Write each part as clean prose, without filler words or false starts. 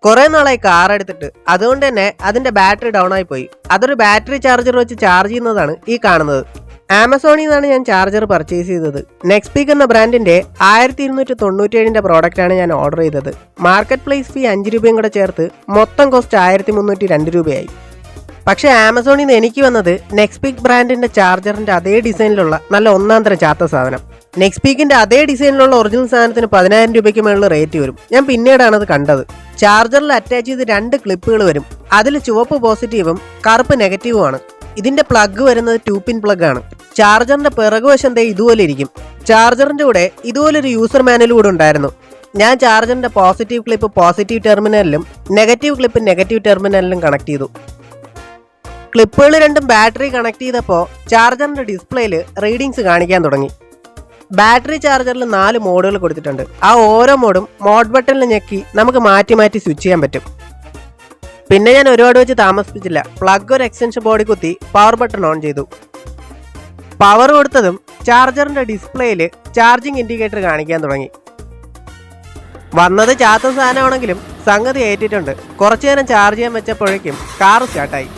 കുറെ നാളായി കാർ എടുത്തിട്ട്, അതുകൊണ്ട് തന്നെ അതിന്റെ ബാറ്ററി ഡൗൺ ആയി പോയി. അതൊരു ബാറ്ററി ചാർജർ വെച്ച് ചാർജ് ചെയ്യുന്നതാണ് ഈ കാണുന്നത്. ആമസോണിൽ നിന്നാണ് ഞാൻ ചാർജർ പർച്ചേസ് ചെയ്തത്. നെക്സ്പീക്ക് എന്ന ബ്രാൻഡിന്റെ 1297 പ്രോഡക്റ്റാണ് ഞാൻ ഓർഡർ ചെയ്തത്. മാർക്കറ്റ് പ്ലേസ് ഫീ 5 രൂപയും കൂടെ ചേർത്ത് മൊത്തം കോസ്റ്റ് 1302 രൂപയായി. പക്ഷേ ആമസോണിൽ നിന്ന് എനിക്ക് വന്നത് നെക്സ്പീക്ക് ബ്രാൻഡിന്റെ ചാർജറിന്റെ അതേ ഡിസൈനിലുള്ള നല്ല ഒന്നാന്തരം ചാത്ത സാധനം. നെക്സ്പീക്കിന്റെ അതേ ഡിസൈനിലുള്ള ഒറിജിനൽ സാധനത്തിന് 10,000 രൂപയ്ക്ക് മേളിൽ റേറ്റ് വരും. ഞാൻ പിന്നീടാണ് അത് കണ്ടത്. ചാർജറിൽ അറ്റാച്ച് ചെയ്ത് 2 ക്ലിപ്പുകൾ വരും. അതിൽ ചുവപ്പ് പോസിറ്റീവും കറുപ്പ് നെഗറ്റീവുമാണ്. ഇതിന്റെ പ്ലഗ് വരുന്നത് 2 പിൻ പ്ലഗ് ആണ്. ചാർജറിന്റെ പിറകുവശം ഇതുപോലെ ഇരിക്കും. ചാർജറിന്റെ കൂടെ ഇതുപോലൊരു യൂസർ മാനുവൽ കൂടെ ഉണ്ടായിരുന്നു. ഞാൻ ചാർജറിന്റെ പോസിറ്റീവ് ക്ലിപ്പ് പോസിറ്റീവ് ടെർമിനലിലും നെഗറ്റീവ് ക്ലിപ്പ് നെഗറ്റീവ് ടെർമിനലിലും കണക്ട് ചെയ്തു. ക്ലിപ്പുകൾ രണ്ടും ബാറ്ററി കണക്ട് ചെയ്തപ്പോൾ ചാർജറിന്റെ ഡിസ്പ്ലേയിൽ റീഡിങ്സ് കാണിക്കാൻ തുടങ്ങി. ബാറ്ററി ചാർജറിൽ 4 മോഡുകൾ കൊടുത്തിട്ടുണ്ട്. ആ ഓരോ മോഡും മോഡ് ബട്ടണിൽ ഞെക്കി നമുക്ക് മാറ്റി മാറ്റി സ്വിച്ച് ചെയ്യാൻ പറ്റും. പിന്നെ ഞാൻ ഒരുപാട് വെച്ച് താമസിപ്പിച്ചില്ല. പ്ലഗ് ഒരു എക്സ്റ്റൻഷൻ ബോർഡ് കുത്തി പവർ ബട്ടൺ ഓൺ ചെയ്തു. പവർ കൊടുത്തതും ചാർജറിന്റെ ഡിസ്പ്ലേയിൽ ചാർജിങ് ഇൻഡിക്കേറ്റർ കാണിക്കാൻ തുടങ്ങി. വന്നത് ചാത്ത സാധനമാണെങ്കിലും സംഗതി ഏറ്റിട്ടുണ്ട്. കുറച്ചു നേരം ചാർജ് ചെയ്യാൻ വെച്ചപ്പോഴേക്കും കാർ സ്റ്റാർട്ടായി.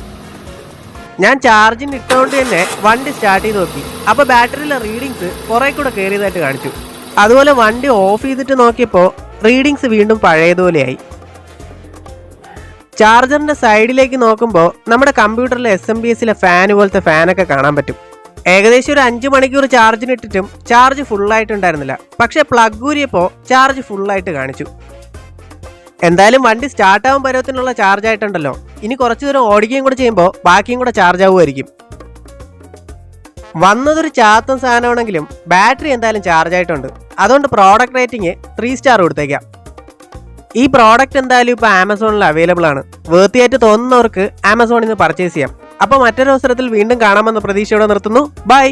ഞാൻ ചാർജിന് ഇട്ടുകൊണ്ട് തന്നെ വണ്ടി സ്റ്റാർട്ട് ചെയ്ത് നോക്കി. അപ്പോൾ ബാറ്ററിയിലെ റീഡിങ്സ് കുറെ കൂടെ കയറിയതായിട്ട് കാണിച്ചു. അതുപോലെ വണ്ടി ഓഫ് ചെയ്തിട്ട് നോക്കിയപ്പോൾ റീഡിങ്സ് വീണ്ടും പഴയതുപോലെയായി. ചാർജറിന്റെ സൈഡിലേക്ക് നോക്കുമ്പോൾ നമ്മുടെ കമ്പ്യൂട്ടറിലെ SMPSലെ ഫാൻ പോലത്തെ ഫാനൊക്കെ കാണാൻ പറ്റും. ഏകദേശം ഒരു 5 മണിക്കൂർ ചാർജിനിട്ടിട്ടും ചാർജ് ഫുള്ളായിട്ടുണ്ടായിരുന്നില്ല. പക്ഷെ പ്ലഗ് ഊരിയപ്പോൾ ചാർജ് ഫുള്ളായിട്ട് കാണിച്ചു. എന്തായാലും വണ്ടി സ്റ്റാർട്ടാവാൻ പരുവത്തിനുള്ള ചാർജ് ആയിട്ടുണ്ടല്ലോ. ഇനി കുറച്ചു ദൂരം ഓടിക്കുകയും കൂടെ ചെയ്യുമ്പോൾ ബാക്കിയും കൂടെ ചാർജ് ആവുമായിരിക്കും. വന്നതൊരു ചാത്തൻ സാധനമാണെങ്കിലും ബാറ്ററി എന്തായാലും ചാർജ് ആയിട്ടുണ്ട്. അതുകൊണ്ട് പ്രോഡക്റ്റ് റേറ്റിംഗ് 3 സ്റ്റാർ കൊടുത്തേക്കാം. ഈ പ്രോഡക്റ്റ് എന്തായാലും ഇപ്പോൾ ആമസോണിൽ അവൈലബിൾ ആണ്. വേർത്തിയായിട്ട് തോന്നുന്നവർക്ക് ആമസോണിൽ നിന്ന് പർച്ചേസ് ചെയ്യാം. അപ്പോൾ മറ്റൊരു അവസരത്തിൽ വീണ്ടും കാണാമെന്ന പ്രതീക്ഷയോടെ നിർത്തുന്നു. ബൈ.